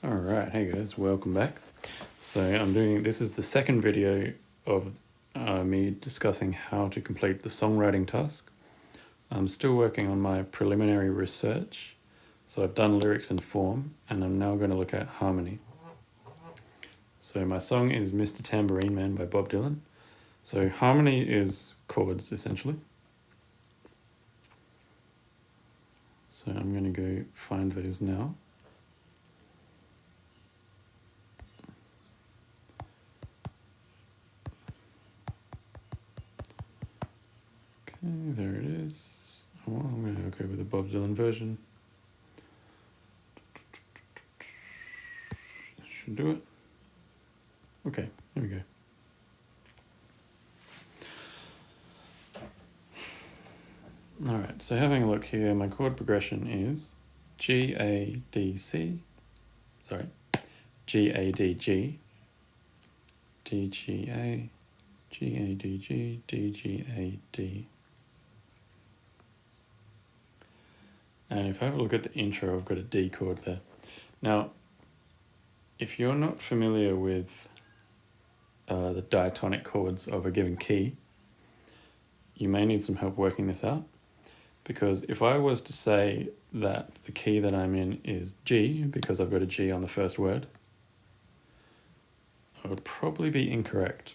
Alright, hey guys, welcome back. So this is the second video of me discussing how to complete the songwriting task. I'm still working on my preliminary research. So I've done lyrics and form, and I'm now going to look at harmony. So my song is Mr. Tambourine Man by Bob Dylan. So harmony is chords, essentially. So I'm going to go find those now. There it is. Oh, I'm going to go with the Bob Dylan version. Should do it. Okay, here we go. Alright, so having a look here, my chord progression is G, A, D, C. Sorry. G, A, D, G. D, G, A. G, A, D, G. D, G, A, D. And if I have a look at the intro, I've got a D chord there. Now, if you're not familiar with the diatonic chords of a given key, you may need some help working this out. Because if I was to say that the key that I'm in is G, because I've got a G on the first word, I would probably be incorrect.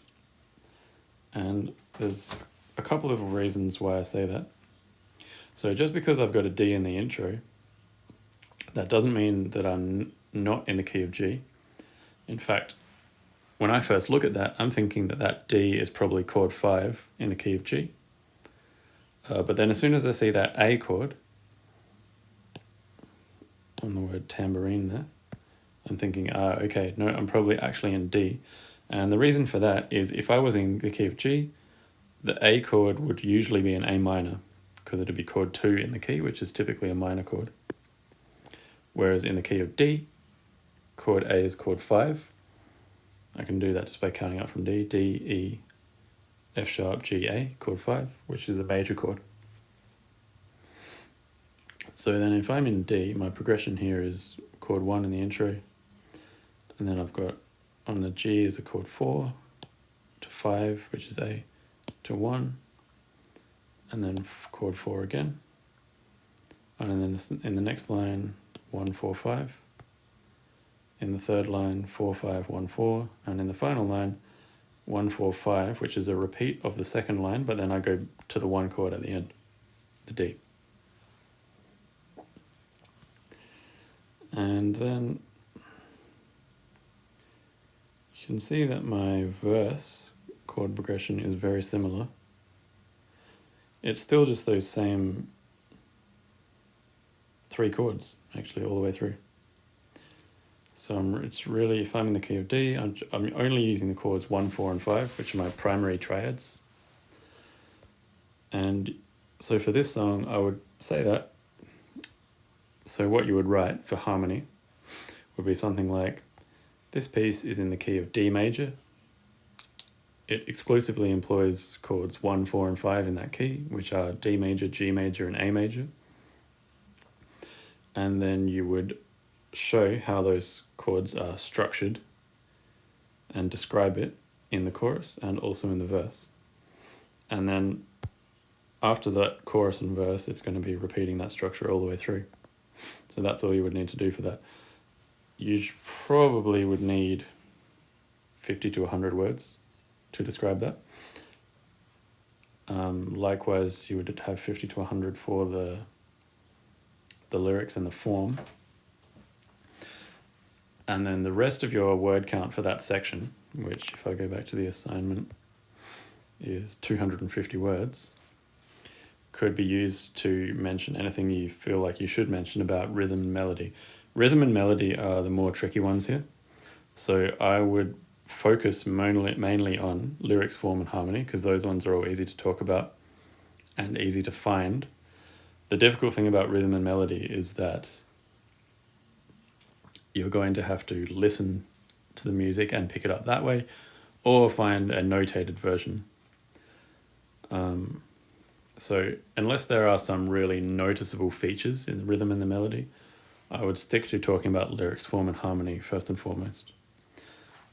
And there's a couple of reasons why I say that. So just because I've got a D in the intro, that doesn't mean that I'm not in the key of G. In fact, when I first look at that, I'm thinking that that D is probably chord 5 in the key of G. But then as soon as I see that A chord on the word tambourine there, I'm thinking, okay, no, I'm probably actually in D. And the reason for that is if I was in the key of G, the A chord would usually be an A minor, because it would be chord 2 in the key, which is typically a minor chord. Whereas in the key of D, chord A is chord 5. I can do that just by counting up from D, D, E, F sharp, G, A, chord 5, which is a major chord. So then if I'm in D, my progression here is chord 1 in the intro, and then I've got on the G is a chord 4 to 5, which is A, to 1, and then chord 4 again. And then in the next line, 1, 4, 5. In the third line, 4, 5, 1, 4. And in the final line, 1, 4, 5, which is a repeat of the second line, but then I go to the 1 chord at the end, the D. And then you can see that my verse chord progression is very similar. It's still just those same 3 chords, actually, all the way through. So it's really, if I'm in the key of D, I'm only using the chords 1, 4, and 5, which are my primary triads. And so for this song, I would say that. So what you would write for harmony would be something like, this piece is in the key of D major. It exclusively employs chords 1, 4, and 5 in that key, which are D major, G major, and A major. And then you would show how those chords are structured and describe it in the chorus and also in the verse. And then after that chorus and verse, it's going to be repeating that structure all the way through. So that's all you would need to do for that. You probably would need 50 to 100 words to describe that. Likewise, you would have 50 to 100 for the lyrics and the form. And then the rest of your word count for that section, which if I go back to the assignment, is 250 words, could be used to mention anything you feel like you should mention about rhythm and melody. Rhythm and melody are the more tricky ones here. So I would focus mainly on lyrics, form, and harmony, because those ones are all easy to talk about and easy to find. The difficult thing about rhythm and melody is that you're going to have to listen to the music and pick it up that way, or find a notated version. So unless there are some really noticeable features in the rhythm and the melody, I would stick to talking about lyrics, form, and harmony first and foremost.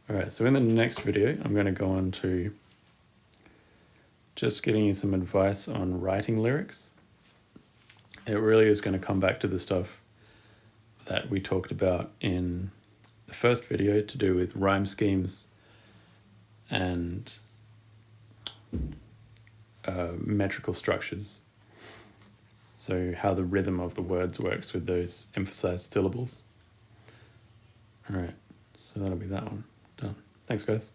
Alright, so in the next video, I'm going to go on to just giving you some advice on writing lyrics. It really is going to come back to the stuff that we talked about in the first video to do with rhyme schemes and metrical structures. So how the rhythm of the words works with those emphasized syllables. All right, so that'll be that one done. Thanks, guys.